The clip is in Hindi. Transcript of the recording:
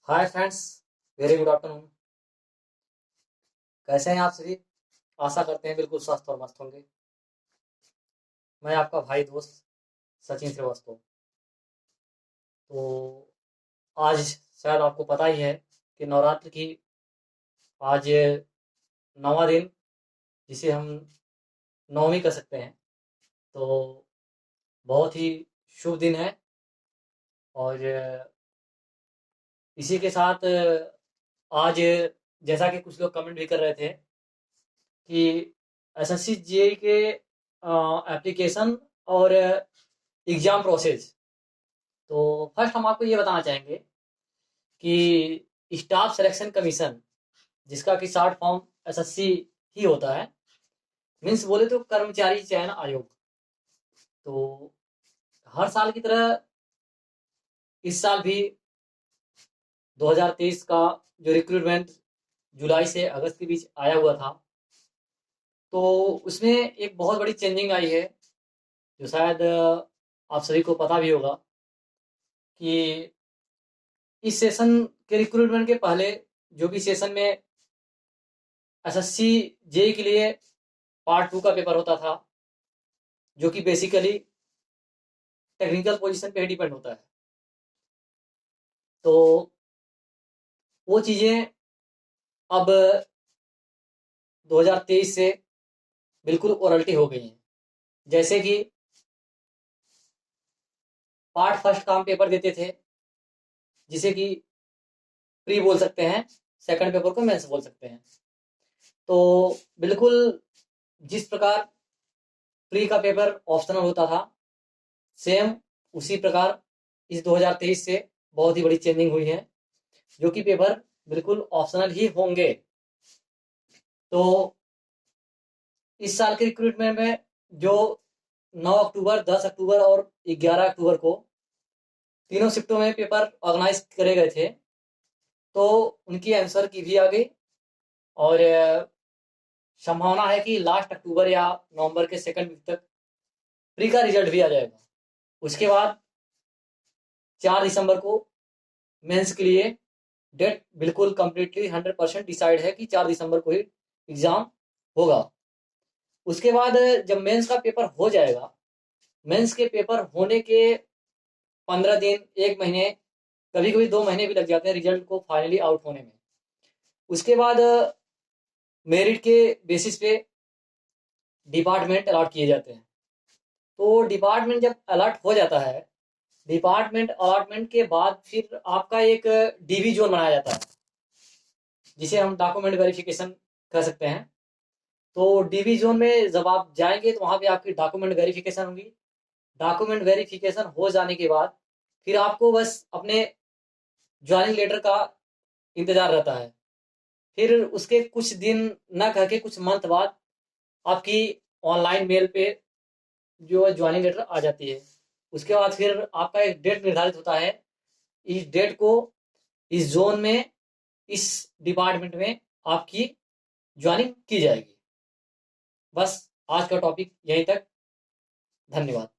Hi friends, very good afternoon. कैसे हैं आप सभी? आशा करते हैं बिल्कुल स्वस्थ और मस्त होंगे। मैं आपका भाई दोस्त सचिन श्रीवास्तव। तो आज शायद आपको पता ही है कि नवरात्र की आज 9वां दिन, जिसे हम नवमी कह सकते हैं। तो बहुत ही शुभ दिन है। और इसी के साथ आज जैसा कि कुछ लोग कमेंट भी कर रहे थे कि एसएससी जेई के एप्लीकेशन और एग्ज़ाम प्रोसेस। तो फर्स्ट हम आपको ये बताना चाहेंगे कि स्टाफ सिलेक्शन कमीशन, जिसका कि शॉर्ट फॉर्म एसएससी ही होता है, मीन्स बोले तो कर्मचारी चयन आयोग। तो हर साल की तरह इस साल भी 2023 का जो रिक्रूटमेंट जुलाई से अगस्त के बीच आया हुआ था, तो उसमें एक बहुत बड़ी चेंजिंग आई है, जो शायद आप सभी को पता भी होगा कि इस सेशन के रिक्रूटमेंट के पहले जो भी सेशन में एसएससी जेई के लिए पार्ट 2 का पेपर होता था, जो कि बेसिकली टेक्निकल पोजीशन पे ही डिपेंड होता है। तो वो चीज़ें अब 2023 से बिल्कुल ओरल्टी हो गई हैं। जैसे कि पार्ट फर्स्ट का हम पेपर देते थे, जिसे कि प्री बोल सकते हैं, सेकंड पेपर को मेंस बोल सकते हैं। तो बिल्कुल जिस प्रकार प्री का पेपर ऑप्शनल होता था, सेम उसी प्रकार इस 2023 से बहुत ही बड़ी चेंजिंग हुई है, जो कि पेपर बिल्कुल ऑप्शनल ही होंगे। तो इस साल के रिक्रूटमेंट में जो 9 अक्टूबर, 10 अक्टूबर और 11 अक्टूबर को तीनों शिफ्टों में पेपर ऑर्गेनाइज करे गए थे, तो उनकी आंसर की भी आ गई। और संभावना है कि लास्ट अक्टूबर या नवंबर के सेकंड वीक तक प्री का रिजल्ट भी आ जाएगा। उसके बाद 4 दिसंबर को मेंस के लिए डेट बिल्कुल कंप्लीटली 100% डिसाइड है कि 4 दिसंबर को ही एग्ज़ाम होगा। उसके बाद जब मेंस का पेपर हो जाएगा, मेंस के पेपर होने के 15 दिन, 1 महीने, कभी-कभी 2 महीने भी लग जाते हैं रिजल्ट को फाइनली आउट होने में। उसके बाद मेरिट के बेसिस पे डिपार्टमेंट अलॉट किए जाते हैं। तो डिपार्टमेंट जब अलॉट हो जाता है, डिपार्टमेंट अलॉटमेंट के बाद फिर आपका एक डीवी जोन बनाया जाता है, जिसे हम डॉक्यूमेंट वेरिफिकेशन कह सकते हैं। तो डीवी जोन में जब आप जाएंगे तो वहाँ पे आपकी डॉक्यूमेंट वेरिफिकेशन होगी। डॉक्यूमेंट वेरिफिकेशन हो जाने के बाद फिर आपको बस अपने ज्वाइनिंग लेटर का इंतजार रहता है। फिर उसके कुछ दिन ना कह के कुछ मंथ बाद आपकी ऑनलाइन मेल पे जो ज्वाइनिंग लेटर आ जाती है। उसके बाद फिर आपका एक डेट निर्धारित होता है। इस डेट को इस जोन में, इस डिपार्टमेंट में आपकी ज्वाइनिंग की जाएगी। बस आज का टॉपिक यहीं तक। धन्यवाद।